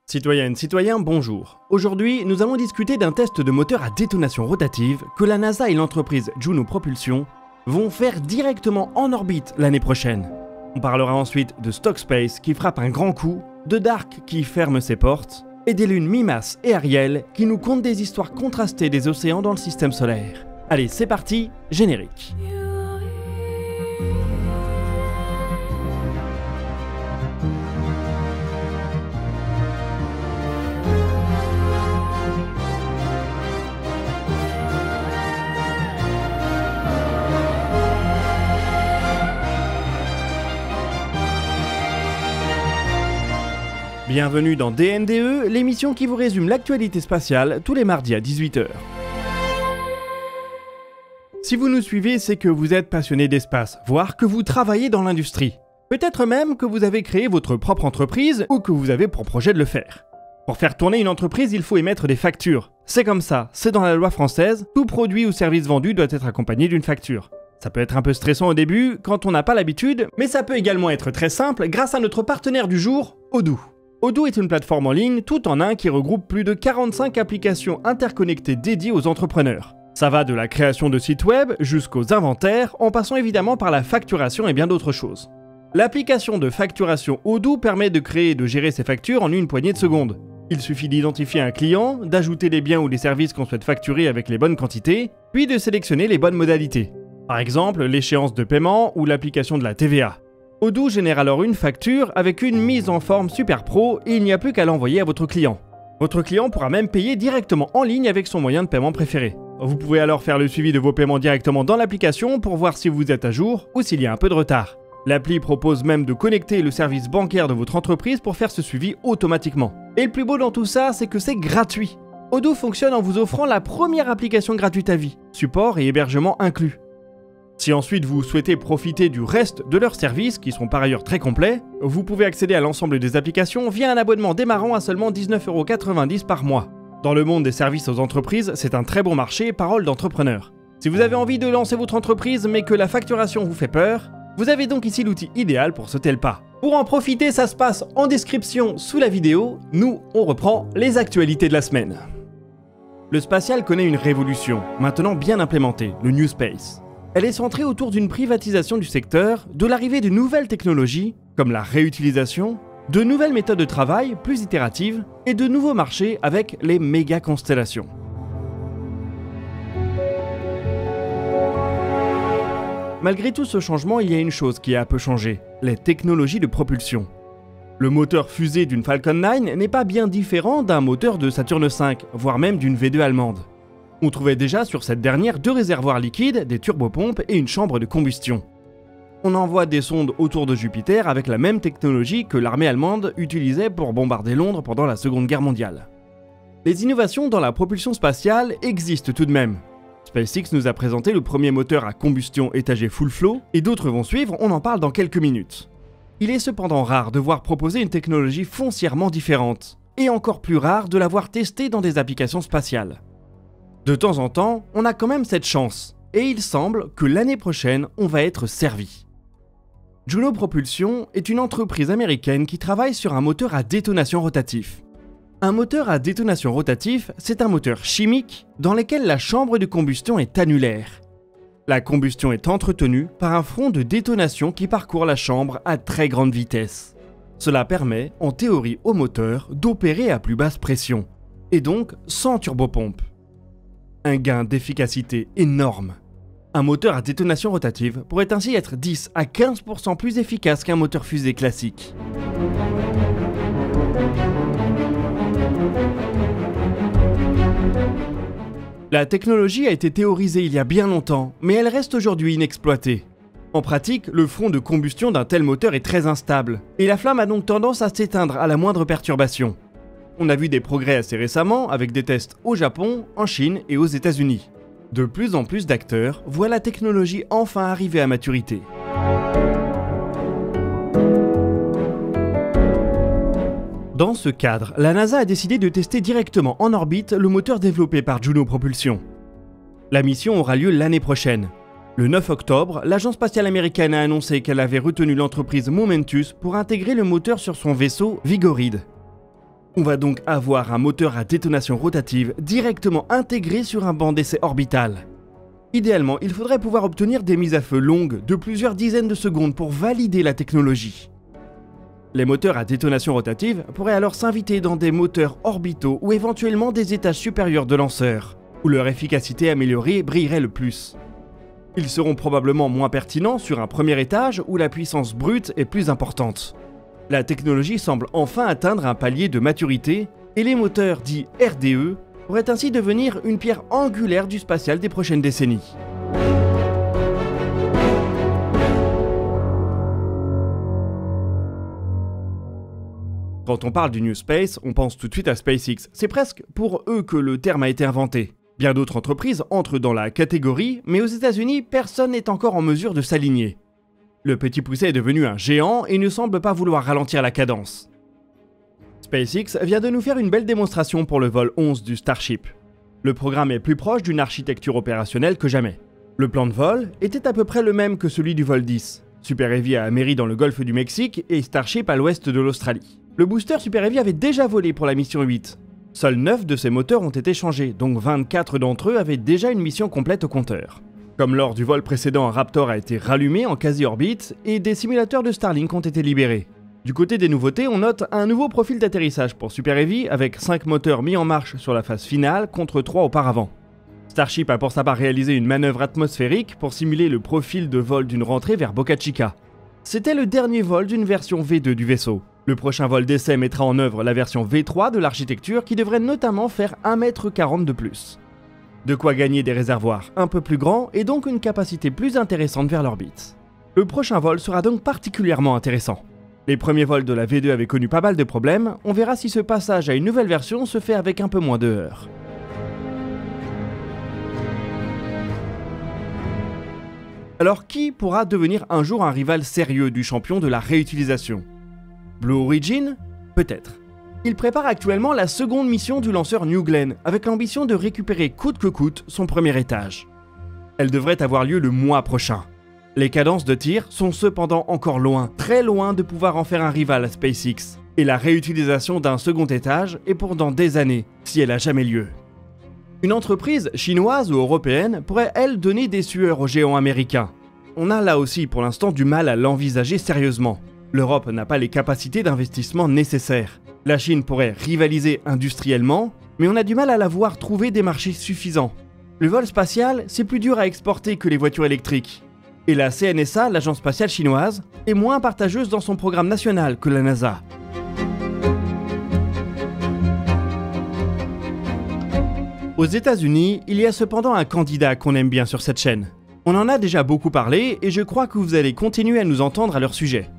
Citoyennes, citoyens, bonjour. Aujourd'hui, nous allons discuter d'un test de moteur à détonation rotative que la NASA et l'entreprise Juno Propulsion vont faire directement en orbite l'année prochaine. On parlera ensuite de Stock Space qui frappe un grand coup, de Dark qui ferme ses portes, et des lunes Mimas et Ariel qui nous content des histoires contrastées des océans dans le système solaire. Allez, c'est parti, générique. Bienvenue dans DNDE, l'émission qui vous résume l'actualité spatiale tous les mardis à 18 h. Si vous nous suivez, c'est que vous êtes passionné d'espace, voire que vous travaillez dans l'industrie. Peut-être même que vous avez créé votre propre entreprise ou que vous avez pour projet de le faire. Pour faire tourner une entreprise, il faut émettre des factures. C'est comme ça, c'est dans la loi française, tout produit ou service vendu doit être accompagné d'une facture. Ça peut être un peu stressant au début, quand on n'a pas l'habitude, mais ça peut également être très simple grâce à notre partenaire du jour, Odoo. Odoo est une plateforme en ligne tout en un qui regroupe plus de 45 applications interconnectées dédiées aux entrepreneurs. Ça va de la création de sites web jusqu'aux inventaires, en passant évidemment par la facturation et bien d'autres choses. L'application de facturation Odoo permet de créer et de gérer ses factures en une poignée de secondes. Il suffit d'identifier un client, d'ajouter les biens ou les services qu'on souhaite facturer avec les bonnes quantités, puis de sélectionner les bonnes modalités. Par exemple, l'échéance de paiement ou l'application de la TVA. Odoo génère alors une facture avec une mise en forme super pro et il n'y a plus qu'à l'envoyer à votre client. Votre client pourra même payer directement en ligne avec son moyen de paiement préféré. Vous pouvez alors faire le suivi de vos paiements directement dans l'application pour voir si vous êtes à jour ou s'il y a un peu de retard. L'appli propose même de connecter le service bancaire de votre entreprise pour faire ce suivi automatiquement. Et le plus beau dans tout ça, c'est que c'est gratuit. Odoo fonctionne en vous offrant la première application gratuite à vie, support et hébergement inclus. Si ensuite vous souhaitez profiter du reste de leurs services, qui sont par ailleurs très complets, vous pouvez accéder à l'ensemble des applications via un abonnement démarrant à seulement 19,90 € par mois. Dans le monde des services aux entreprises, c'est un très bon marché, parole d'entrepreneur. Si vous avez envie de lancer votre entreprise mais que la facturation vous fait peur, vous avez donc ici l'outil idéal pour sauter le pas. Pour en profiter, ça se passe en description sous la vidéo. Nous, on reprend les actualités de la semaine. Le spatial connaît une révolution, maintenant bien implémentée, le New Space. Elle est centrée autour d'une privatisation du secteur, de l'arrivée de nouvelles technologies, comme la réutilisation, de nouvelles méthodes de travail, plus itératives, et de nouveaux marchés avec les méga-constellations. Malgré tout ce changement, il y a une chose qui a un peu changé, les technologies de propulsion. Le moteur fusée d'une Falcon 9 n'est pas bien différent d'un moteur de Saturne V, voire même d'une V2 allemande. On trouvait déjà sur cette dernière deux réservoirs liquides, des turbopompes et une chambre de combustion. On envoie des sondes autour de Jupiter avec la même technologie que l'armée allemande utilisait pour bombarder Londres pendant la Seconde Guerre mondiale. Les innovations dans la propulsion spatiale existent tout de même. SpaceX nous a présenté le premier moteur à combustion étagé full flow et d'autres vont suivre, on en parle dans quelques minutes. Il est cependant rare de voir proposer une technologie foncièrement différente, et encore plus rare de la voir testée dans des applications spatiales. De temps en temps, on a quand même cette chance, et il semble que l'année prochaine, on va être servi. Juno Propulsion est une entreprise américaine qui travaille sur un moteur à détonation rotatif. Un moteur à détonation rotatif, c'est un moteur chimique dans lequel la chambre de combustion est annulaire. La combustion est entretenue par un front de détonation qui parcourt la chambre à très grande vitesse. Cela permet, en théorie au moteur, d'opérer à plus basse pression, et donc sans turbopompe. Un gain d'efficacité énorme. Un moteur à détonation rotative pourrait ainsi être 10 à 15% plus efficace qu'un moteur fusée classique. La technologie a été théorisée il y a bien longtemps, mais elle reste aujourd'hui inexploitée. En pratique, le front de combustion d'un tel moteur est très instable, et la flamme a donc tendance à s'éteindre à la moindre perturbation. On a vu des progrès assez récemment avec des tests au Japon, en Chine et aux États-Unis. De plus en plus d'acteurs voient la technologie enfin arriver à maturité. Dans ce cadre, la NASA a décidé de tester directement en orbite le moteur développé par Juno Propulsion. La mission aura lieu l'année prochaine. Le 9 octobre, l'agence spatiale américaine a annoncé qu'elle avait retenu l'entreprise Momentus pour intégrer le moteur sur son vaisseau Vigoride. On va donc avoir un moteur à détonation rotative directement intégré sur un banc d'essai orbital. Idéalement, il faudrait pouvoir obtenir des mises à feu longues de plusieurs dizaines de secondes pour valider la technologie. Les moteurs à détonation rotative pourraient alors s'inviter dans des moteurs orbitaux ou éventuellement des étages supérieurs de lanceurs, où leur efficacité améliorée brillerait le plus. Ils seront probablement moins pertinents sur un premier étage où la puissance brute est plus importante. La technologie semble enfin atteindre un palier de maturité et les moteurs dits RDE pourraient ainsi devenir une pierre angulaire du spatial des prochaines décennies. Quand on parle du New Space, on pense tout de suite à SpaceX. C'est presque pour eux que le terme a été inventé. Bien d'autres entreprises entrent dans la catégorie, mais aux États-Unis, personne n'est encore en mesure de s'aligner. Le petit poucet est devenu un géant et ne semble pas vouloir ralentir la cadence. SpaceX vient de nous faire une belle démonstration pour le vol 11 du Starship. Le programme est plus proche d'une architecture opérationnelle que jamais. Le plan de vol était à peu près le même que celui du vol 10. Super Heavy a améri dans le golfe du Mexique et Starship à l'ouest de l'Australie. Le booster Super Heavy avait déjà volé pour la mission 8. Seuls 9 de ses moteurs ont été changés, donc 24 d'entre eux avaient déjà une mission complète au compteur. Comme lors du vol précédent, un Raptor a été rallumé en quasi-orbite et des simulateurs de Starlink ont été libérés. Du côté des nouveautés, on note un nouveau profil d'atterrissage pour Super Heavy avec 5 moteurs mis en marche sur la phase finale contre 3 auparavant. Starship a pour sa part réalisé une manœuvre atmosphérique pour simuler le profil de vol d'une rentrée vers Boca Chica. C'était le dernier vol d'une version V2 du vaisseau. Le prochain vol d'essai mettra en œuvre la version V3 de l'architecture qui devrait notamment faire 1,40 m de plus. De quoi gagner des réservoirs un peu plus grands et donc une capacité plus intéressante vers l'orbite. Le prochain vol sera donc particulièrement intéressant. Les premiers vols de la V2 avaient connu pas mal de problèmes, on verra si ce passage à une nouvelle version se fait avec un peu moins de heurts. Alors qui pourra devenir un jour un rival sérieux du champion de la réutilisation ? Blue Origin ? Peut-être. Il prépare actuellement la seconde mission du lanceur New Glenn, avec l'ambition de récupérer coûte que coûte son premier étage. Elle devrait avoir lieu le mois prochain. Les cadences de tir sont cependant encore loin, très loin de pouvoir en faire un rival à SpaceX, et la réutilisation d'un second étage est pour dans des années, si elle a jamais lieu. Une entreprise chinoise ou européenne pourrait elle donner des sueurs aux géants américains. On a là aussi pour l'instant du mal à l'envisager sérieusement. L'Europe n'a pas les capacités d'investissement nécessaires. La Chine pourrait rivaliser industriellement, mais on a du mal à la voir trouver des marchés suffisants. Le vol spatial, c'est plus dur à exporter que les voitures électriques. Et la CNSA, l'agence spatiale chinoise, est moins partageuse dans son programme national que la NASA. Aux États-Unis, il y a cependant un candidat qu'on aime bien sur cette chaîne. On en a déjà beaucoup parlé et je crois que vous allez continuer à nous entendre à leur sujet.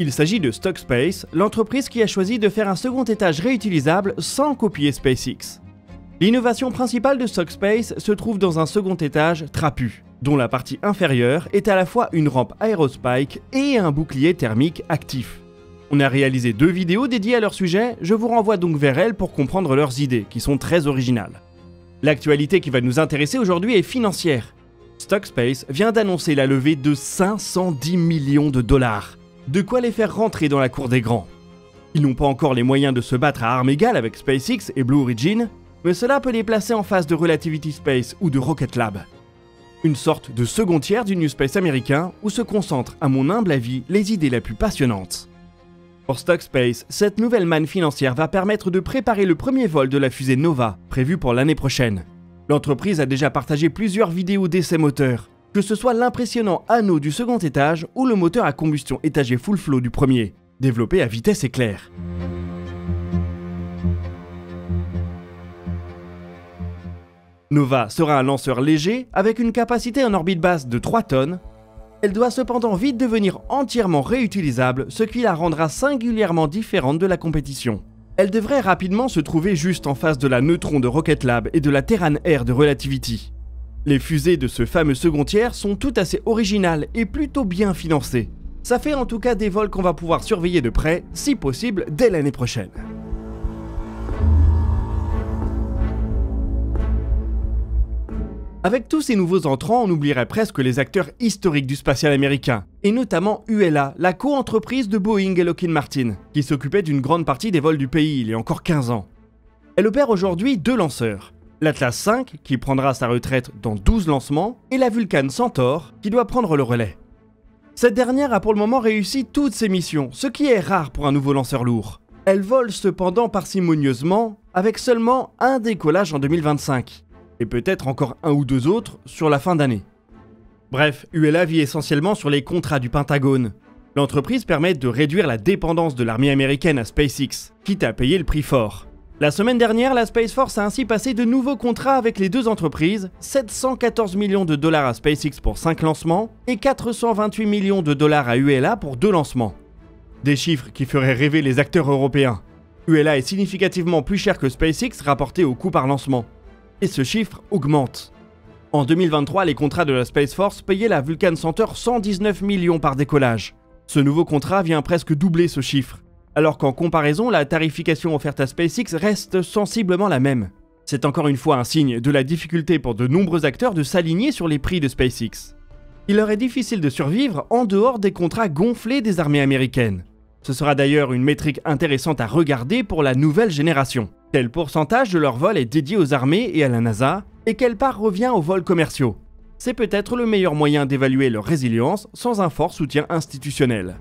Il s'agit de Stuckspace, l'entreprise qui a choisi de faire un second étage réutilisable sans copier SpaceX. L'innovation principale de Stuckspace se trouve dans un second étage trapu, dont la partie inférieure est à la fois une rampe aérospike et un bouclier thermique actif. On a réalisé 2 vidéos dédiées à leur sujet, je vous renvoie donc vers elles pour comprendre leurs idées, qui sont très originales. L'actualité qui va nous intéresser aujourd'hui est financière. Stuckspace vient d'annoncer la levée de 510 millions de dollars. De quoi les faire rentrer dans la cour des grands. Ils n'ont pas encore les moyens de se battre à armes égales avec SpaceX et Blue Origin, mais cela peut les placer en face de Relativity Space ou de Rocket Lab. Une sorte de second tiers du New Space américain où se concentrent, à mon humble avis, les idées les plus passionnantes. Pour Stuckspace, cette nouvelle manne financière va permettre de préparer le premier vol de la fusée Nova, prévu pour l'année prochaine. L'entreprise a déjà partagé plusieurs vidéos d'essais moteurs, que ce soit l'impressionnant anneau du second étage ou le moteur à combustion étagé full flow du premier, développé à vitesse éclair. Nova sera un lanceur léger avec une capacité en orbite basse de 3 tonnes. Elle doit cependant vite devenir entièrement réutilisable, ce qui la rendra singulièrement différente de la compétition. Elle devrait rapidement se trouver juste en face de la Neutron de Rocket Lab et de la Terran Air de Relativity. Les fusées de ce fameux second tiers sont toutes assez originales et plutôt bien financées. Ça fait en tout cas des vols qu'on va pouvoir surveiller de près, si possible dès l'année prochaine. Avec tous ces nouveaux entrants, on oublierait presque les acteurs historiques du spatial américain, et notamment ULA, la co-entreprise de Boeing et Lockheed Martin, qui s'occupait d'une grande partie des vols du pays il y a encore 15 ans. Elle opère aujourd'hui 2 lanceurs, l'Atlas V, qui prendra sa retraite dans 12 lancements, et la Vulcan Centaur, qui doit prendre le relais. Cette dernière a pour le moment réussi toutes ses missions, ce qui est rare pour un nouveau lanceur lourd. Elle vole cependant parcimonieusement, avec seulement un décollage en 2025. Et peut-être encore 1 ou 2 autres sur la fin d'année. Bref, ULA vit essentiellement sur les contrats du Pentagone. L'entreprise permet de réduire la dépendance de l'armée américaine à SpaceX, quitte à payer le prix fort. La semaine dernière, la Space Force a ainsi passé de nouveaux contrats avec les 2 entreprises, 714 millions de dollars à SpaceX pour 5 lancements et 428 millions de dollars à ULA pour 2 lancements. Des chiffres qui feraient rêver les acteurs européens. ULA est significativement plus cher que SpaceX rapporté au coût par lancement. Et ce chiffre augmente. En 2023, les contrats de la Space Force payaient la Vulcan Centaur 119 millions par décollage. Ce nouveau contrat vient presque doubler ce chiffre, alors qu'en comparaison, la tarification offerte à SpaceX reste sensiblement la même. C'est encore une fois un signe de la difficulté pour de nombreux acteurs de s'aligner sur les prix de SpaceX. Il leur est difficile de survivre en dehors des contrats gonflés des armées américaines. Ce sera d'ailleurs une métrique intéressante à regarder pour la nouvelle génération. Quel pourcentage de leur vol est dédié aux armées et à la NASA, et quelle part revient aux vols commerciaux? C'est peut-être le meilleur moyen d'évaluer leur résilience sans un fort soutien institutionnel.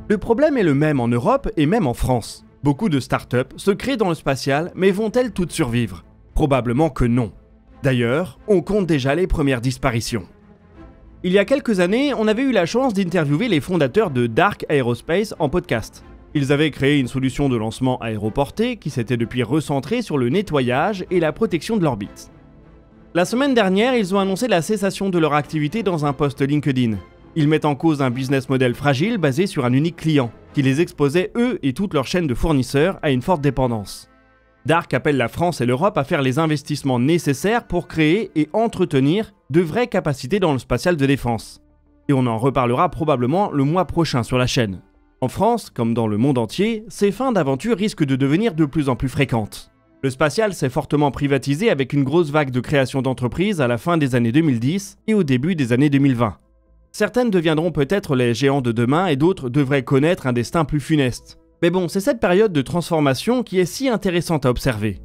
Le problème est le même en Europe et même en France. Beaucoup de startups se créent dans le spatial, mais vont-elles toutes survivre? Probablement que non. D'ailleurs, on compte déjà les premières disparitions. Il y a quelques années, on avait eu la chance d'interviewer les fondateurs de Dark Aerospace en podcast. Ils avaient créé une solution de lancement aéroporté qui s'était depuis recentrée sur le nettoyage et la protection de l'orbite. La semaine dernière, ils ont annoncé la cessation de leur activité dans un post LinkedIn. Ils mettent en cause un business model fragile basé sur un unique client, qui les exposait eux et toute leur chaîne de fournisseurs à une forte dépendance. Dark appelle la France et l'Europe à faire les investissements nécessaires pour créer et entretenir de vraies capacités dans le spatial de défense. Et on en reparlera probablement le mois prochain sur la chaîne. En France, comme dans le monde entier, ces fins d'aventure risquent de devenir de plus en plus fréquentes. Le spatial s'est fortement privatisé avec une grosse vague de création d'entreprises à la fin des années 2010 et au début des années 2020. Certaines deviendront peut-être les géants de demain et d'autres devraient connaître un destin plus funeste. Mais bon, c'est cette période de transformation qui est si intéressante à observer.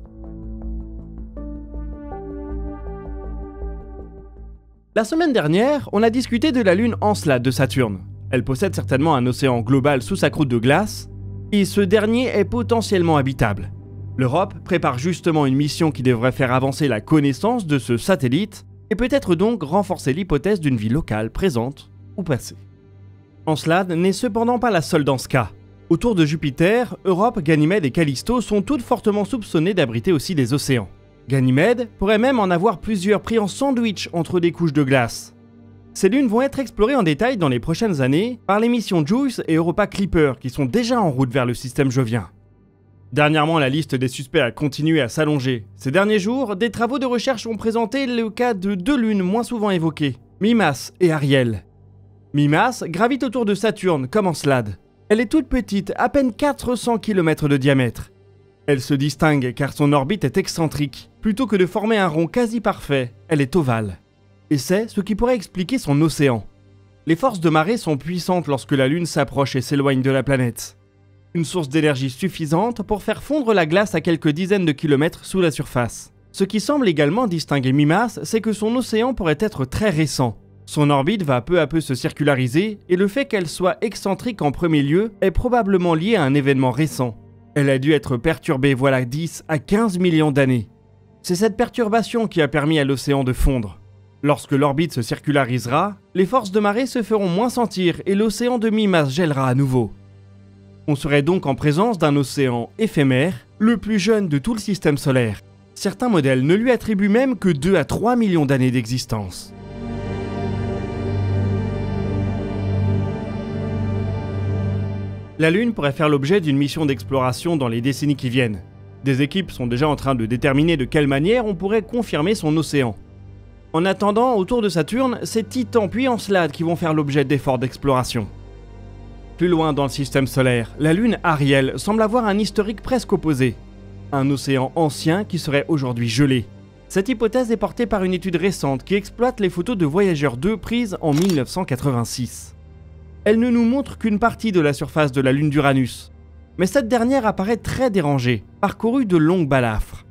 La semaine dernière, on a discuté de la lune Encelade de Saturne. Elle possède certainement un océan global sous sa croûte de glace, et ce dernier est potentiellement habitable. L'Europe prépare justement une mission qui devrait faire avancer la connaissance de ce satellite, et peut-être donc renforcer l'hypothèse d'une vie locale présente ou passée. Encelade n'est cependant pas la seule dans ce cas. Autour de Jupiter, Europe, Ganymède et Callisto sont toutes fortement soupçonnées d'abriter aussi des océans. Ganymède pourrait même en avoir plusieurs pris en sandwich entre des couches de glace. Ces lunes vont être explorées en détail dans les prochaines années par les missions JUICE et Europa Clipper qui sont déjà en route vers le système jovien. Dernièrement, la liste des suspects a continué à s'allonger. Ces derniers jours, des travaux de recherche ont présenté le cas de 2 lunes moins souvent évoquées, Mimas et Ariel. Mimas gravite autour de Saturne comme Encelade. Elle est toute petite, à peine 400 km de diamètre. Elle se distingue car son orbite est excentrique. Plutôt que de former un rond quasi parfait, elle est ovale. Et c'est ce qui pourrait expliquer son océan. Les forces de marée sont puissantes lorsque la Lune s'approche et s'éloigne de la planète. Une source d'énergie suffisante pour faire fondre la glace à quelques dizaines de kilomètres sous la surface. Ce qui semble également distinguer Mimas, c'est que son océan pourrait être très récent. Son orbite va peu à peu se circulariser et le fait qu'elle soit excentrique en premier lieu est probablement lié à un événement récent. Elle a dû être perturbée voilà 10 à 15 millions d'années. C'est cette perturbation qui a permis à l'océan de fondre. Lorsque l'orbite se circularisera, les forces de marée se feront moins sentir et l'océan de Mimas gèlera à nouveau. On serait donc en présence d'un océan éphémère, le plus jeune de tout le système solaire. Certains modèles ne lui attribuent même que 2 à 3 millions d'années d'existence. La Lune pourrait faire l'objet d'une mission d'exploration dans les décennies qui viennent. Des équipes sont déjà en train de déterminer de quelle manière on pourrait confirmer son océan. En attendant, autour de Saturne, c'est Titan puis Encelade qui vont faire l'objet d'efforts d'exploration. Plus loin dans le système solaire, la lune Ariel semble avoir un historique presque opposé. Un océan ancien qui serait aujourd'hui gelé. Cette hypothèse est portée par une étude récente qui exploite les photos de Voyager 2 prises en 1986. Elle ne nous montre qu'une partie de la surface de la lune d'Uranus, mais cette dernière apparaît très dérangée, parcourue de longues balafres.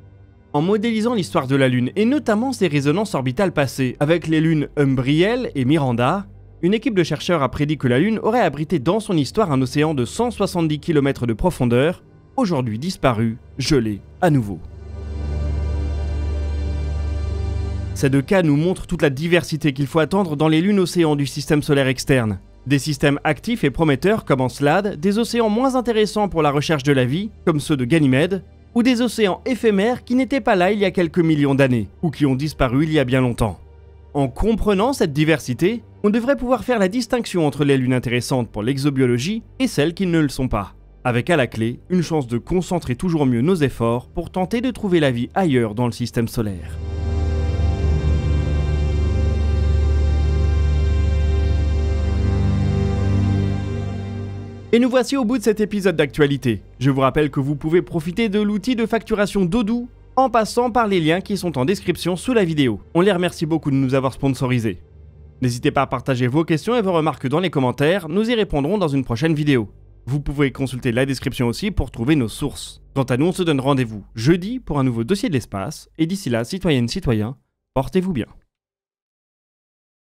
En modélisant l'histoire de la lune et notamment ses résonances orbitales passées avec les lunes Umbriel et Miranda, une équipe de chercheurs a prédit que la lune aurait abrité dans son histoire un océan de 170 km de profondeur, aujourd'hui disparu, gelé à nouveau. Ces deux cas nous montrent toute la diversité qu'il faut attendre dans les lunes-océans du système solaire externe. Des systèmes actifs et prometteurs comme Encelade, des océans moins intéressants pour la recherche de la vie, comme ceux de Ganymède, ou des océans éphémères qui n'étaient pas là il y a quelques millions d'années, ou qui ont disparu il y a bien longtemps. En comprenant cette diversité, on devrait pouvoir faire la distinction entre les lunes intéressantes pour l'exobiologie et celles qui ne le sont pas, avec à la clé une chance de concentrer toujours mieux nos efforts pour tenter de trouver la vie ailleurs dans le système solaire. Et nous voici au bout de cet épisode d'actualité. Je vous rappelle que vous pouvez profiter de l'outil de facturation Dodo en passant par les liens qui sont en description sous la vidéo. On les remercie beaucoup de nous avoir sponsorisés. N'hésitez pas à partager vos questions et vos remarques dans les commentaires, nous y répondrons dans une prochaine vidéo. Vous pouvez consulter la description aussi pour trouver nos sources. Quant à nous, on se donne rendez-vous jeudi pour un nouveau dossier de l'espace, et d'ici là, citoyennes, citoyens, portez-vous bien.